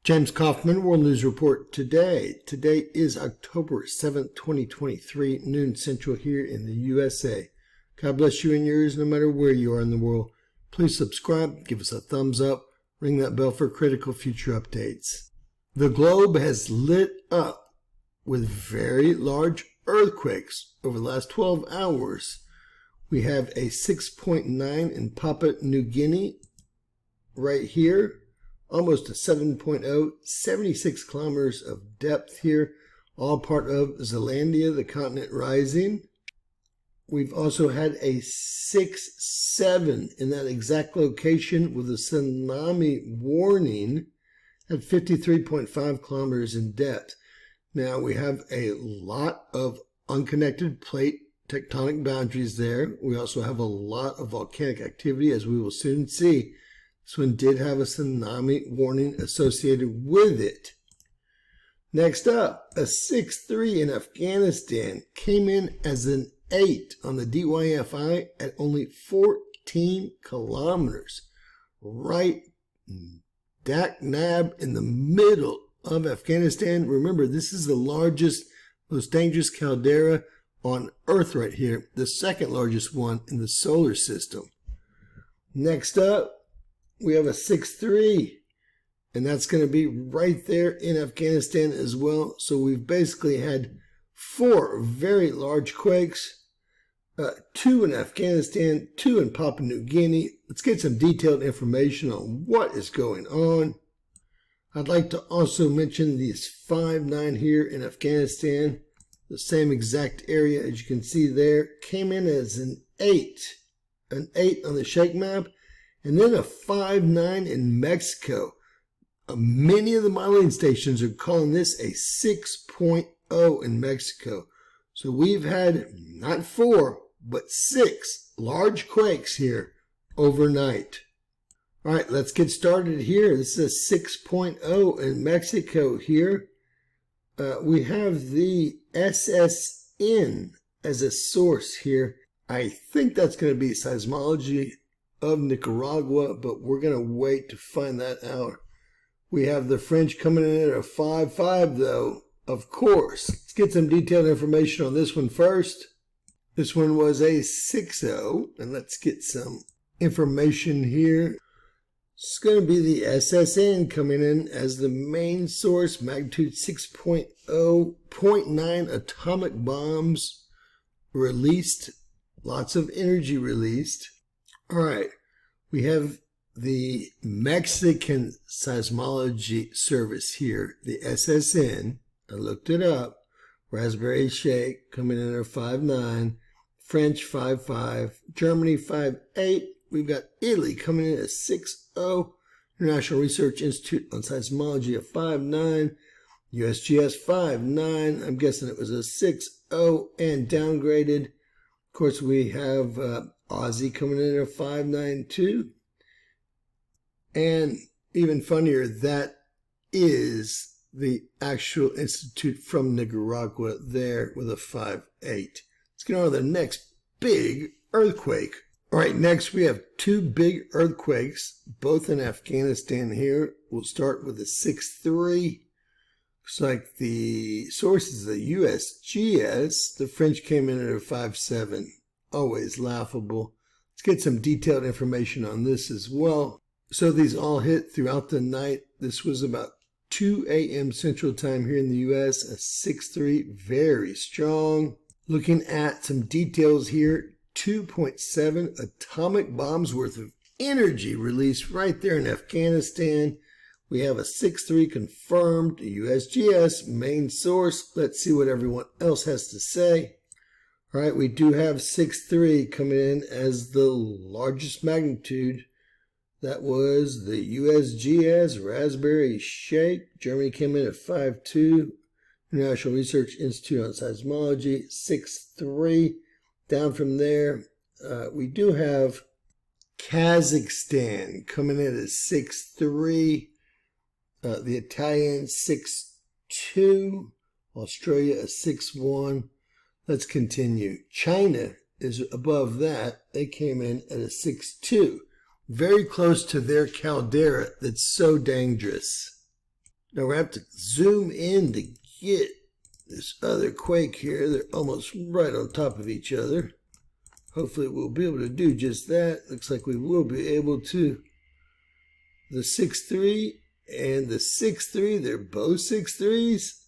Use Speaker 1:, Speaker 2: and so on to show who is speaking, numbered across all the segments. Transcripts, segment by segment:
Speaker 1: James Kaufman, World News Report today. Today is October 7th, 2023, noon central here in the USA. God bless you and yours no matter where you are in the world. Please subscribe, give us a thumbs up, ring that bell for critical future updates. The globe has lit up with very large earthquakes over the last 12 hours. We have a 6.9 in Papua New Guinea right here. Almost a 7.0, 76 kilometers of depth here, all part of Zealandia, the continent rising. We've also had a 6.7 in that exact location with a tsunami warning at 53.5 kilometers in depth. Now we have a lot of unconnected plate tectonic boundaries there. We also have a lot of volcanic activity, as we will soon see. This one did have a tsunami warning associated with it. Next up, a 6.3 in Afghanistan came in as an 8 on the DYFI at only 14 kilometers. Right dak nab in the middle of Afghanistan. Remember, this is the largest, most dangerous caldera on Earth right here. The second largest one in the solar system. Next up, we have a 6.3, and that's going to be right there in Afghanistan as well. So we've basically had 4 very large quakes, 2 in Afghanistan, 2 in Papua New Guinea. Let's get some detailed information on what is going on. I'd like to also mention these 5.9 here in Afghanistan, the same exact area as you can see there, came in as an 8 on the shake map. And then a 5.9 in Mexico. Many of the modeling stations are calling this a 6.0 in Mexico. So we've had not 4, but 6 large quakes here overnight. All right, let's get started here. This is a 6.0 in Mexico here. We have the SSN as a source here. I think that's going to be seismology of Nicaragua, but we're going to wait to find that out. We have the French coming in at a 5.5 though, of course. Let's get some detailed information on this one first. This one was a 6.0, and let's get some information here. It's going to be the SSN coming in as the main source, magnitude 6.0, 0.9 atomic bombs released, lots of energy released. All right, we have the Mexican Seismology Service here, the SSN. I looked it up. Raspberry Shake coming in at 5.9, French 5.5, Germany 5.8. We've got Italy coming in at 6.0, International Research Institute on Seismology at 5.9, USGS 5.9. I'm guessing it was a 6.0 and downgraded. Of course, we have Aussie coming in at 5.92. And even funnier, that is the actual institute from Nicaragua there with a 5.8. Let's get on to the next big earthquake. All right, next we have 2 big earthquakes, both in Afghanistan here. We'll start with the 6.3. Looks like the source is the USGS. The French came in at a 5.7. Always laughable. Let's get some detailed information on this as well. So these all hit throughout the night. This was about 2 a.m. Central Time here in the U.S. A 6.3, very strong. Looking at some details here, 2.7 atomic bombs worth of energy released right there in Afghanistan. We have a 6.3 confirmed, a USGS main source. Let's see what everyone else has to say. All right, we do have 6.3 coming in as the largest magnitude. That was the USGS Raspberry Shake. Germany came in at 5.2. International Research Institute on Seismology, 6.3. Down from there, we do have Kazakhstan coming in at 6.3. The Italian 6.2. Australia a 6.1. Let's continue. China is above that. They came in at a 6.2. Very close to their caldera that's so dangerous. Now we're going to have to zoom in to get this other quake here. They're almost right on top of each other. Hopefully we'll be able to do just that. Looks like we will be able to. The 6.3 and the 6.3, they're both 6.3s.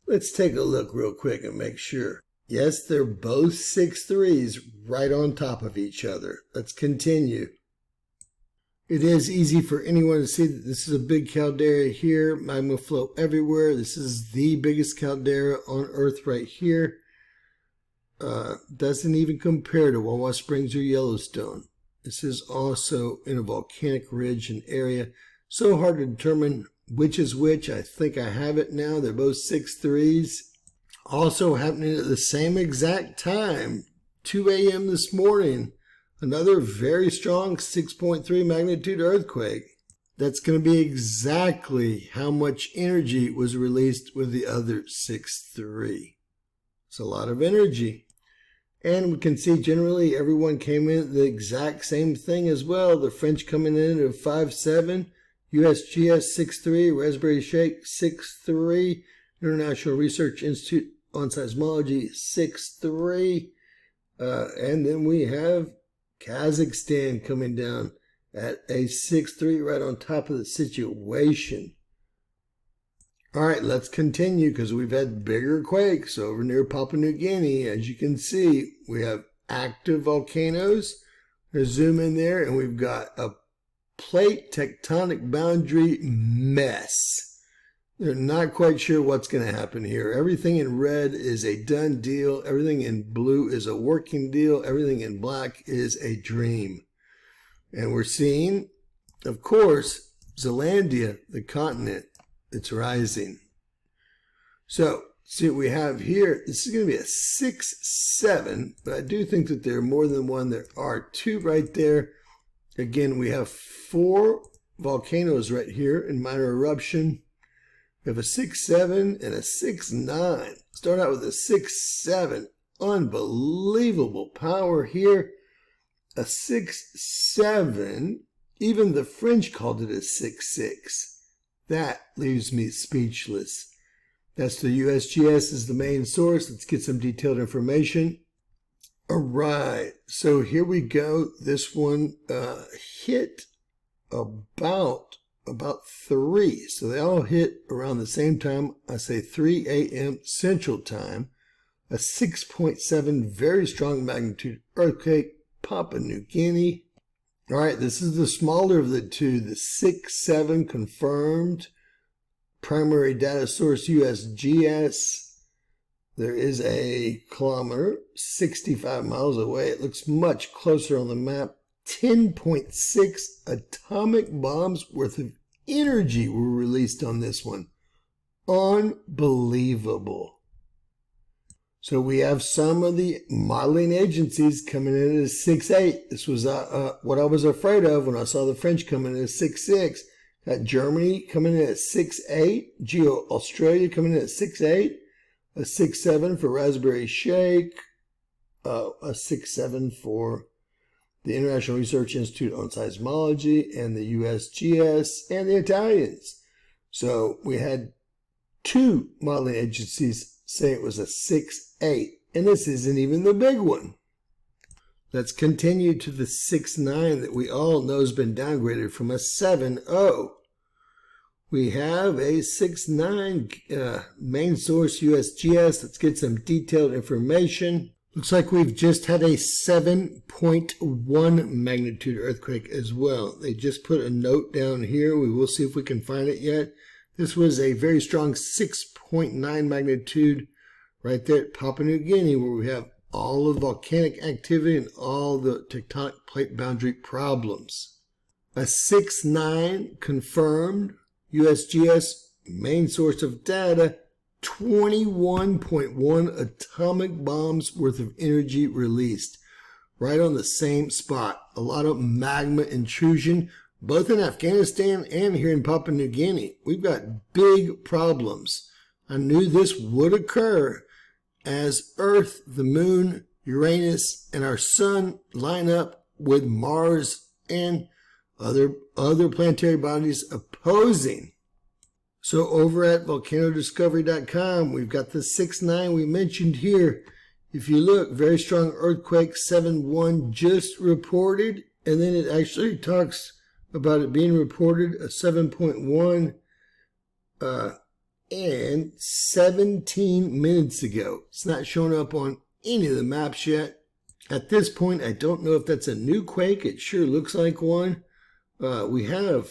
Speaker 1: Let's take a look real quick and make sure. Yes, they're both 6.3s right on top of each other. Let's continue. It is easy for anyone to see that this is a big caldera here. Magma flow everywhere. This is the biggest caldera on Earth right here. Doesn't even compare to Wawa Springs or Yellowstone. This is also in a volcanic ridge and area. So hard to determine which is which. I think I have it now. They're both 6.3s. Also happening at the same exact time, 2 a.m. this morning. Another very strong 6.3 magnitude earthquake. That's going to be exactly how much energy was released with the other 6.3. It's a lot of energy. And we can see generally everyone came in at the exact same thing as well. The French coming in at 5.7, USGS 6.3, Raspberry Shake 6.3, International Research Institute on Seismology 6.3, and then we have Kazakhstan coming down at a 6.3 right on top of the situation. All right, let's continue because we've had bigger quakes over near Papua New Guinea. As you can see, we have active volcanoes. Let's zoom in there and we've got a plate tectonic boundary mess. They're not quite sure what's going to happen here. Everything in red is a done deal. Everything in blue is a working deal. Everything in black is a dream. And we're seeing, of course, Zealandia, the continent, it's rising. So, see what we have here. This is going to be a 6.7, but I do think that there are more than one. There are two right there. Again, we have 4 volcanoes right here in minor eruption. We have a 6.7 and a 6.9. Start out with a 6.7. Unbelievable power here. A 6.7. Even the French called it a 6.6. That leaves me speechless. That's the USGS is the main source. Let's get some detailed information. All right. So here we go. This one hit about 3. So they all hit around the same time. I say 3 a.m. Central Time. A 6.7 very strong magnitude earthquake, Papua New Guinea. All right, this is the smaller of the two, the 6.7 confirmed. Primary data source USGS. There is a kilometer, 65 miles away. It looks much closer on the map. 10.6 atomic bombs worth of energy were released on this one. Unbelievable. So we have some of the modeling agencies coming in at 6.8. This was what I was afraid of when I saw the French coming in at 6.6. Got Germany coming in at 6.8. Australia coming in at 6.8. A 6.7 for Raspberry Shake. A 6.7 for the International Research Institute on Seismology and the USGS and the Italians. So we had 2 modeling agencies say it was a 6.8, and this isn't even the big one. Let's continue to the 6.9 that we all know has been downgraded from a 7.0. We have a 6.9 main source USGS. Let's get some detailed information. Looks like we've just had a 7.1 magnitude earthquake as well. They just put a note down here. We will see if we can find it yet. This was a very strong 6.9 magnitude right there at Papua New Guinea, where we have all the volcanic activity and all the tectonic plate boundary problems. A 6.9 confirmed, USGS main source of data, 21.1 atomic bombs worth of energy released. Right on the same spot. A lot of magma intrusion, both in Afghanistan and here in Papua New Guinea. We've got big problems. I knew this would occur as Earth, the Moon, Uranus, and our Sun line up with Mars and other planetary bodies opposing. So over at volcanodiscovery.com, we've got the 6.9 we mentioned here. If you look, very strong earthquake 7.1 just reported, and then it actually talks about it being reported a 7.1 and 17 minutes ago. It's not showing up on any of the maps yet. At this point, I don't know if that's a new quake. It sure looks like one. We have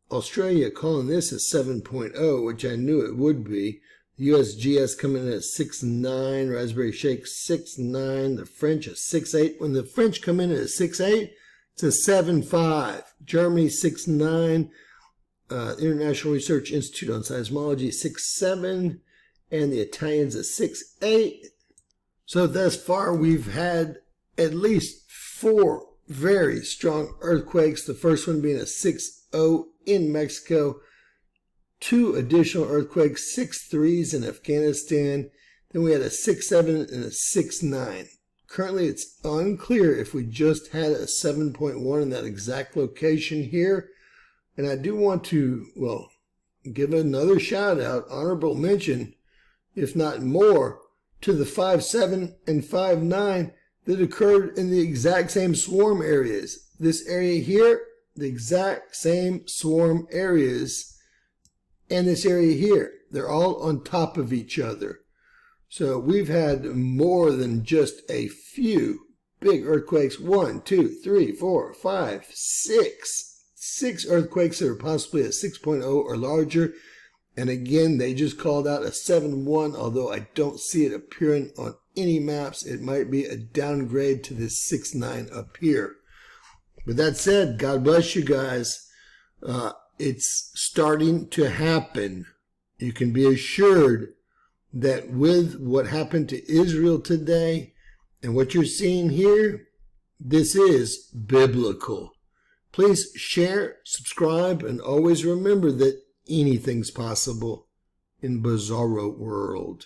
Speaker 1: Australia calling this a 7.0, which I knew it would be. The USGS coming in at 6.9, Raspberry Shake 6.9, the French a 6.8. When the French come in at a 6.8, it's a 7.5. Germany 6.9, International Research Institute on Seismology 6.7, and the Italians a 6.8. So thus far we've had at least 4 very strong earthquakes. The first one being a 6.0 in Mexico. 2 additional earthquakes, 6.3s in Afghanistan. Then we had a 6.7 and a 6.9. Currently, it's unclear if we just had a 7.1 in that exact location here. And I do want to, well, give another shout out, honorable mention, if not more, to the 5.7 and 5.9 that occurred in the exact same swarm areas. This area here, the exact same swarm areas, and this area here. They're all on top of each other. So we've had more than just a few big earthquakes. 1, 2, 3, 4, 5, 6. 6 earthquakes that are possibly a 6.0 or larger. And again, they just called out a 7.1, although I don't see it appearing on any maps. It might be a downgrade to this 6.9 up here. With that said, God bless you guys. It's starting to happen. You can be assured that with what happened to Israel today and what you're seeing here, this is biblical. Please share, subscribe, and always remember that anything's possible in Bizarro World.